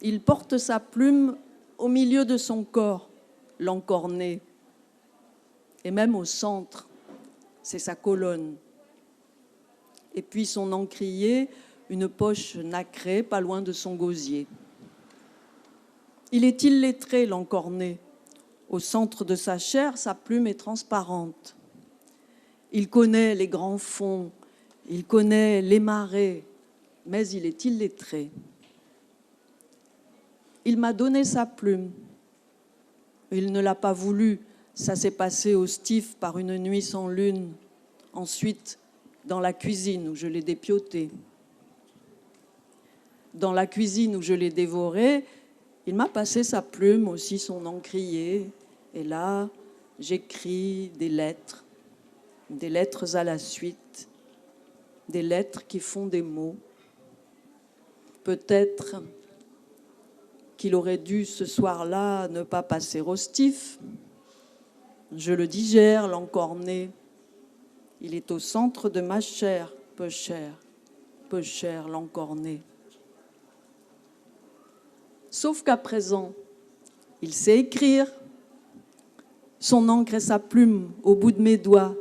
Il porte sa plume au milieu de son corps, l'encorné, et même au centre, c'est sa colonne. Et puis son encrier, une poche nacrée, pas loin de son gosier. Il est illettré, l'encorné. Au centre de sa chair, sa plume est transparente. Il connaît les grands fonds, il connaît les marées, mais il est illettré. Il m'a donné sa plume. Il ne l'a pas voulu. Ça s'est passé au Stif par une nuit sans lune. Ensuite, dans la cuisine où je l'ai dépioté. Dans la cuisine où je l'ai dévoré, il m'a passé sa plume, aussi son encrier. Et là, j'écris des lettres à la suite, des lettres qui font des mots. Peut-être qu'il aurait dû ce soir-là ne pas passer au Stif. Je le digère, l'encorné. Il est au centre de ma chair, peu cher, l'encorné. Sauf qu'à présent, il sait écrire. Son encre et sa plume au bout de mes doigts.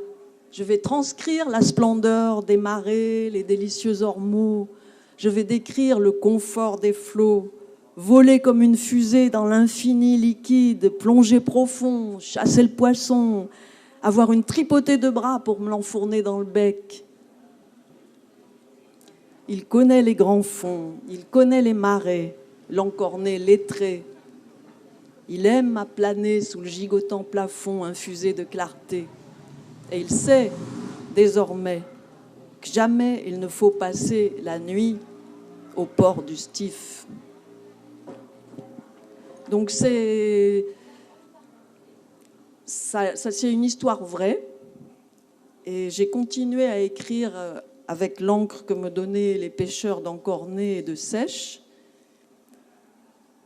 Je vais transcrire la splendeur des marées, les délicieux ormeaux. Je vais décrire le confort des flots, voler comme une fusée dans l'infini liquide, plonger profond, chasser le poisson, avoir une tripotée de bras pour me l'enfourner dans le bec. Il connaît les grands fonds, il connaît les marées, l'encorné, lettré. Il aime à planer sous le gigotant plafond infusé de clarté. Et il sait désormais que jamais il ne faut passer la nuit au port du Stif. Donc c'est une histoire vraie. Et j'ai continué à écrire avec l'encre que me donnaient les pêcheurs d'Encorné et de Sèche,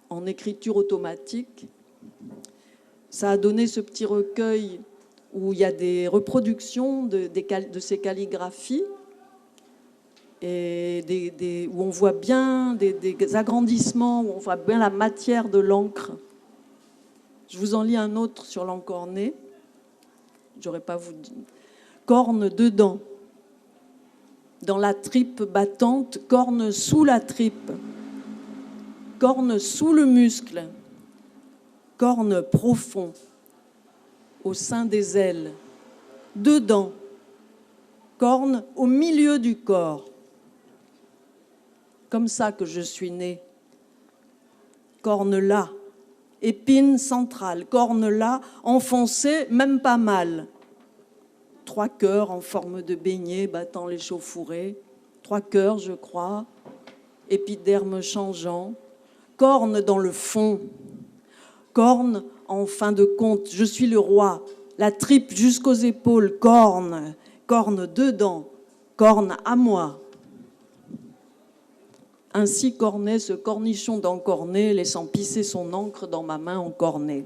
en écriture automatique. Ça a donné ce petit recueil où il y a des reproductions de ces calligraphies et où on voit bien des agrandissements, où on voit bien la matière de l'encre. Je vous en lis un autre sur l'encorné. J'aurais pas vous dit. Corne dedans, dans la tripe battante, corne sous la tripe, corne sous le muscle, corne profond, au sein des ailes, dedans, corne au milieu du corps. Comme ça que je suis née. Corne là, épine centrale, corne là, enfoncée, même pas mal. 3 cœurs en forme de beignet battant l'échauffourée. 3 cœurs, je crois, épiderme changeant. Corne dans le fond. Corne, en fin de compte, je suis le roi. La tripe jusqu'aux épaules, corne. Corne dedans, corne à moi. Ainsi cornait ce cornichon d'encorné, laissant pisser son encre dans ma main encornée.